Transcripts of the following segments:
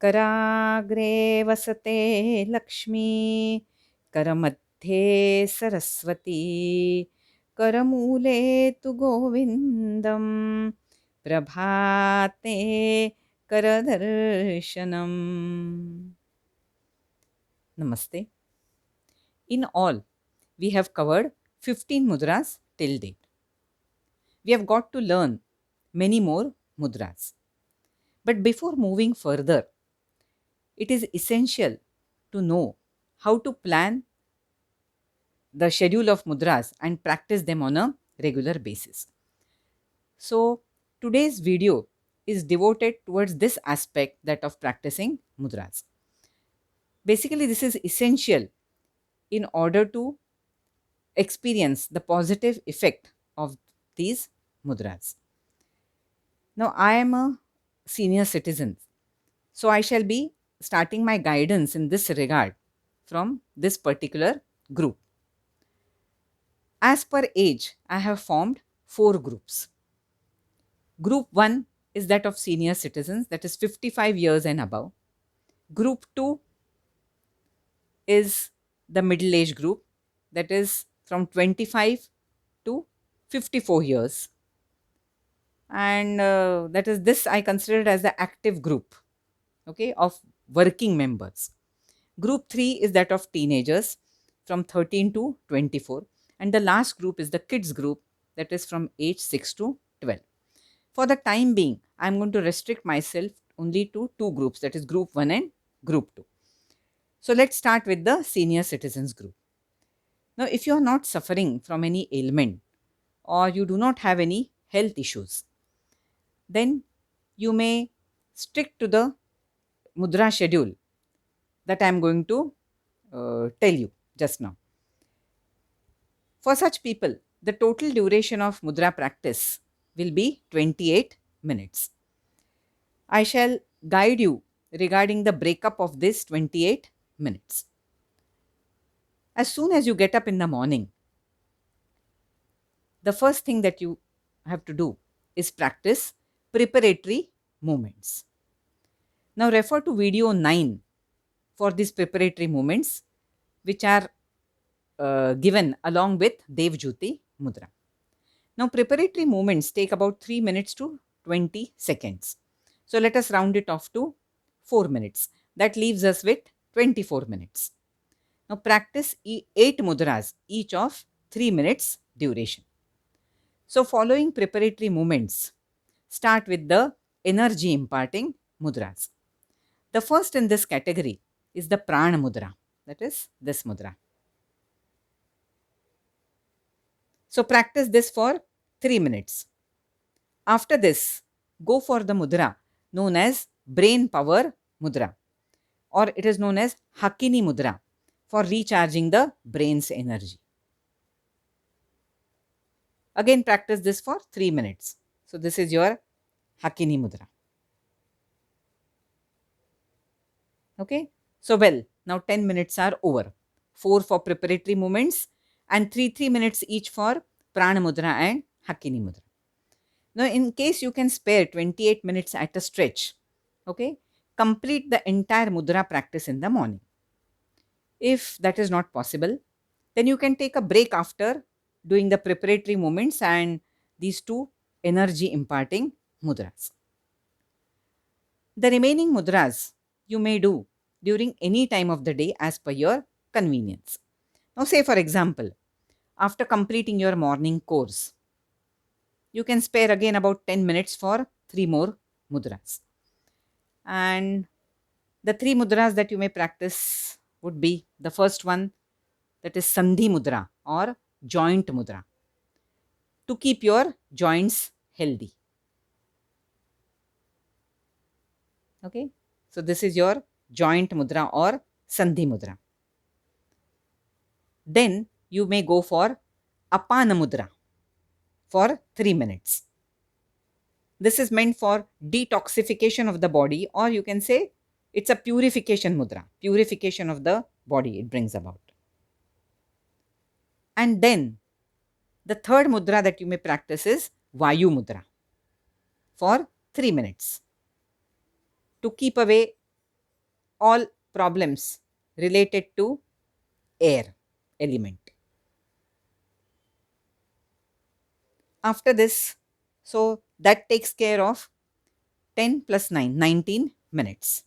कराग्रे वसते लक्ष्मी, करमध्ये सरस्वती, करमूले तु गोविन्दं, प्रभाते करदर्शनम्. Namaste. In all, we have covered 15 mudras till date. We have got to learn many more mudras. But before moving further, it is essential to know how to plan the schedule of mudras and practice them on a regular basis. So, today's video is devoted towards this aspect, that of practicing mudras. Basically, this is essential in order to experience the positive effect of these mudras. Now, I am a senior citizen, so I shall be starting my guidance in this regard from this particular group. As per age, I have formed 4 groups. Group 1 is that of senior citizens, that is 55 years and above. Group 2 is the middle age group, that is from 25 to 54 years. And that is this I consider it as the active group, okay, of working members. Group 3 is that of teenagers from 13 to 24. And the last group is the kids group, that is from age 6 to 12. For the time being, I am going to restrict myself only to 2 groups, that is group 1 and group 2. So let's start with the senior citizens group. Now, if you are not suffering from any ailment or you do not have any health issues, then you may stick to the mudra schedule that I am going to tell you just now. For such people, the total duration of mudra practice will be 28 minutes. I shall guide you regarding the breakup of this 28 minutes. As soon as you get up in the morning, the first thing that you have to do is practice preparatory movements. Now refer to video 9 for these preparatory movements, which are given along with Dev Jyoti Mudra. Now preparatory movements take about 3 minutes to 20 seconds. So let us round it off to 4 minutes. That leaves us with 24 minutes. Now practice 8 mudras, each of 3 minutes duration. So following preparatory movements, start with the energy imparting mudras. The first in this category is the prana mudra, that is this mudra. So practice this for 3 minutes. After this, go for the mudra known as brain power mudra, or it is known as Hakini mudra, for recharging the brain's energy. Again practice this for 3 minutes. So this is your Hakini mudra. Okay. So well, now 10 minutes are over. 4 for preparatory movements and 3 minutes each for prana mudra and Hakini mudra. Now in case you can spare 28 minutes at a stretch, okay, complete the entire mudra practice in the morning. If that is not possible, then you can take a break after doing the preparatory movements and these 2 energy imparting mudras. The remaining mudras you may do during any time of the day as per your convenience. Now say for example, after completing your morning course, you can spare again about 10 minutes for 3 more mudras. And the 3 mudras that you may practice would be the first one, that is Sandhi mudra or joint mudra, to keep your joints healthy. Okay, so this is your joint mudra or Sandhi mudra. Then you may go for Apana mudra for 3 minutes. This is meant for detoxification of the body, or you can say it's a purification mudra, purification of the body it brings about. And then the third mudra that you may practice is Vayu mudra for 3 minutes, to keep away all problems related to air element. After this, so that takes care of 10 plus 9, 19 minutes.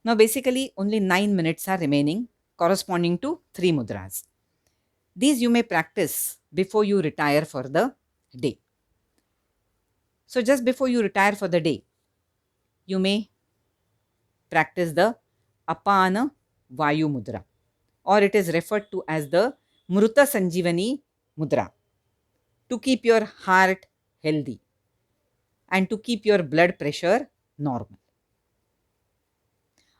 Now, basically, only 9 minutes are remaining, corresponding to 3 mudras. These you may practice before you retire for the day. So, just before you retire for the day, you may practice the Apana Vayu Mudra, or it is referred to as the Mruta Sanjivani Mudra, to keep your heart healthy and to keep your blood pressure normal.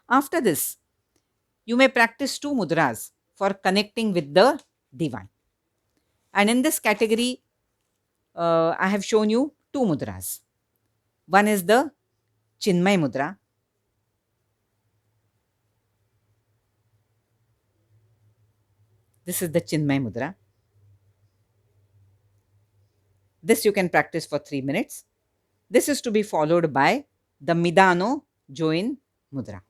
After this, you may practice 2 mudras for connecting with the divine. And in this category, I have shown you 2 mudras. One is the Chinmay Mudra. This is the Chinmay Mudra. This you can practice for 3 minutes. This is to be followed by the Midano Join Mudra.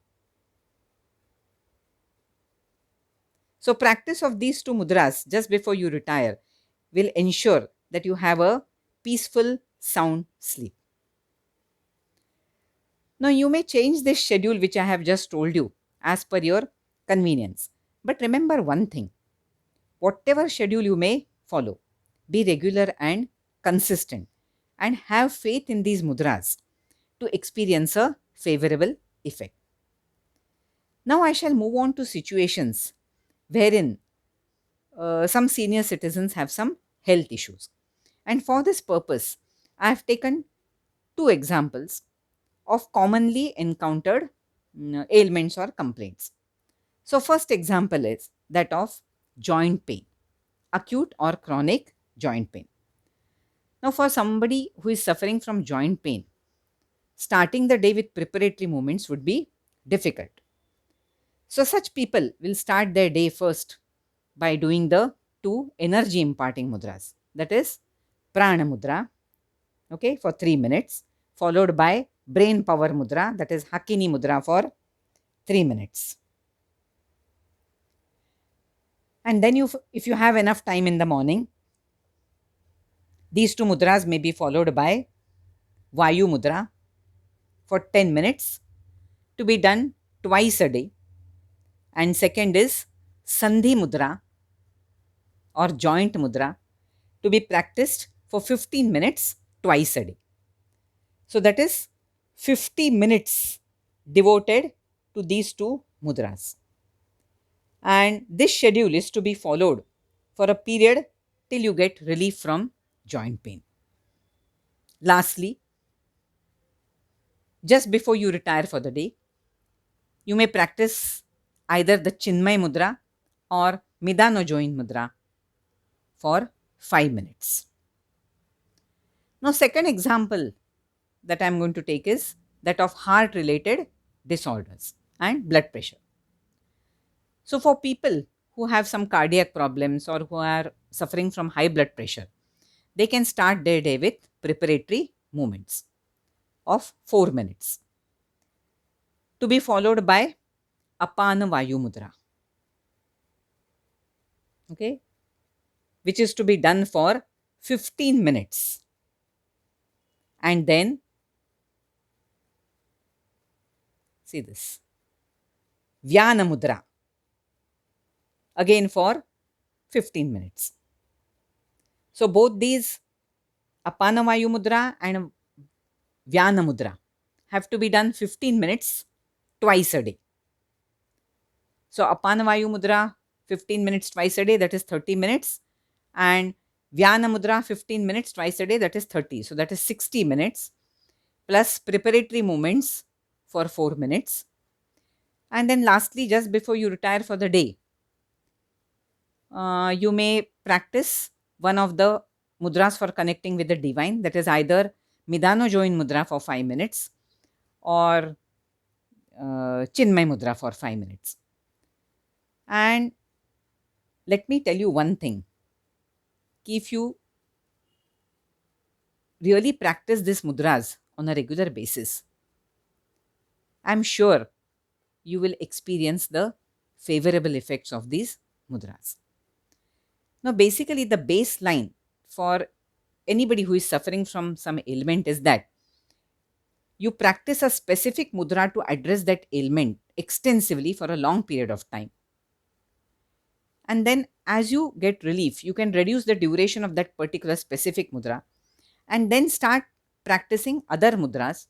So, practice of these 2 mudras just before you retire will ensure that you have a peaceful, sound sleep. Now, you may change this schedule which I have just told you as per your convenience. But remember one thing, whatever schedule you may follow, be regular and consistent and have faith in these mudras to experience a favorable effect. Now, I shall move on to situations wherein some senior citizens have some health issues. And for this purpose, I have taken 2 examples of commonly encountered ailments or complaints. So, first example is that of joint pain, acute or chronic joint pain. Now, for somebody who is suffering from joint pain, starting the day with preparatory movements would be difficult. So, such people will start their day first by doing the 2 energy imparting mudras, that is Prana Mudra, okay, for 3 minutes, followed by brain power mudra, that is Hakini Mudra, for 3 minutes. And then if you have enough time in the morning, these 2 mudras may be followed by Vayu Mudra for 10 minutes, to be done twice a day. And second is Sandhi Mudra or joint mudra, to be practiced for 15 minutes twice a day. So that is 50 minutes devoted to these 2 mudras. And this schedule is to be followed for a period till you get relief from joint pain. Lastly, just before you retire for the day, you may practice either the Chinmay Mudra or Midano Join Mudra for 5 minutes. Now, second example that I am going to take is that of heart related disorders and blood pressure. So, for people who have some cardiac problems or who are suffering from high blood pressure, they can start their day with preparatory movements of 4 minutes, to be followed by Apana Vayu Mudra, okay, which is to be done for 15 minutes. And then, see this, Vyana Mudra, again for 15 minutes. So, both these Apana Vayu Mudra and Vyana Mudra have to be done 15 minutes twice a day. So, Apana Vayu Mudra 15 minutes twice a day, that is 30 minutes, and Vyana Mudra 15 minutes twice a day, that is 30. So, that is 60 minutes plus preparatory movements for 4 minutes. And then lastly, just before you retire for the day, you may practice one of the mudras for connecting with the divine, that is either Midano Join Mudra for 5 minutes or Chinmay Mudra for 5 minutes. And let me tell you one thing, if you really practice these mudras on a regular basis, I'm sure you will experience the favorable effects of these mudras. Now, basically, the baseline for anybody who is suffering from some ailment is that you practice a specific mudra to address that ailment extensively for a long period of time. And then, as you get relief, you can reduce the duration of that particular specific mudra and then start practicing other mudras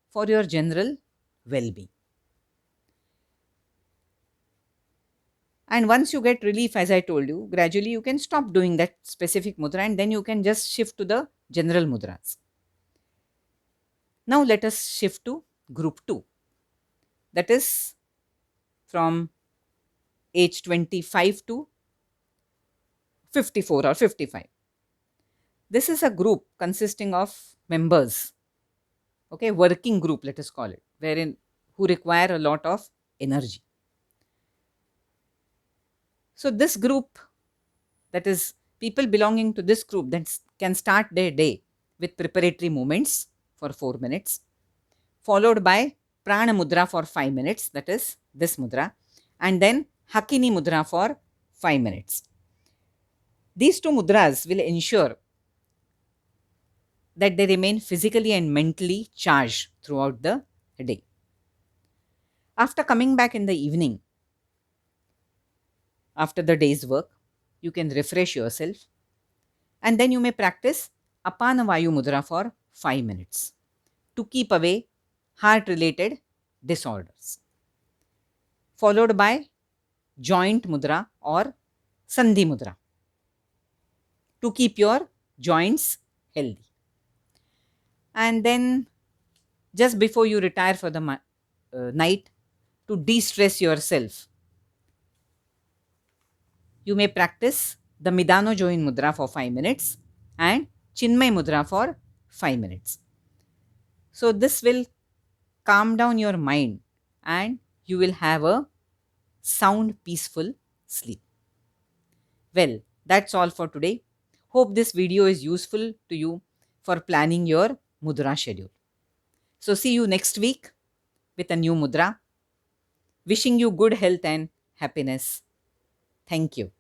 for your general well being. And once you get relief, as I told you, gradually you can stop doing that specific mudra and then you can just shift to the general mudras. Now, let us shift to group 2, that is from age 25 to 54 or 55. This is a group consisting of members, okay, working group, let us call it, wherein who require a lot of energy. So, this group, that is, people belonging to this group, that can start their day with preparatory movements for 4 minutes, followed by Prana Mudra for 5 minutes, that is, this mudra, and then Hakini Mudra for 5 minutes. These two mudras will ensure that they remain physically and mentally charged throughout the day. After coming back in the evening, after the day's work, you can refresh yourself and then you may practice Apana Vayu Mudra for 5 minutes to keep away heart related disorders, followed by joint mudra or Sandhi Mudra to keep your joints healthy. And then, just before you retire for the night, to de-stress yourself, you may practice the Midano Join Mudra for 5 minutes and Chinmay Mudra for 5 minutes. So, this will calm down your mind and you will have a sound, peaceful sleep. Well, that's all for today. Hope this video is useful to you for planning your mudra schedule. So, see you next week with a new mudra. Wishing you good health and happiness. Thank you.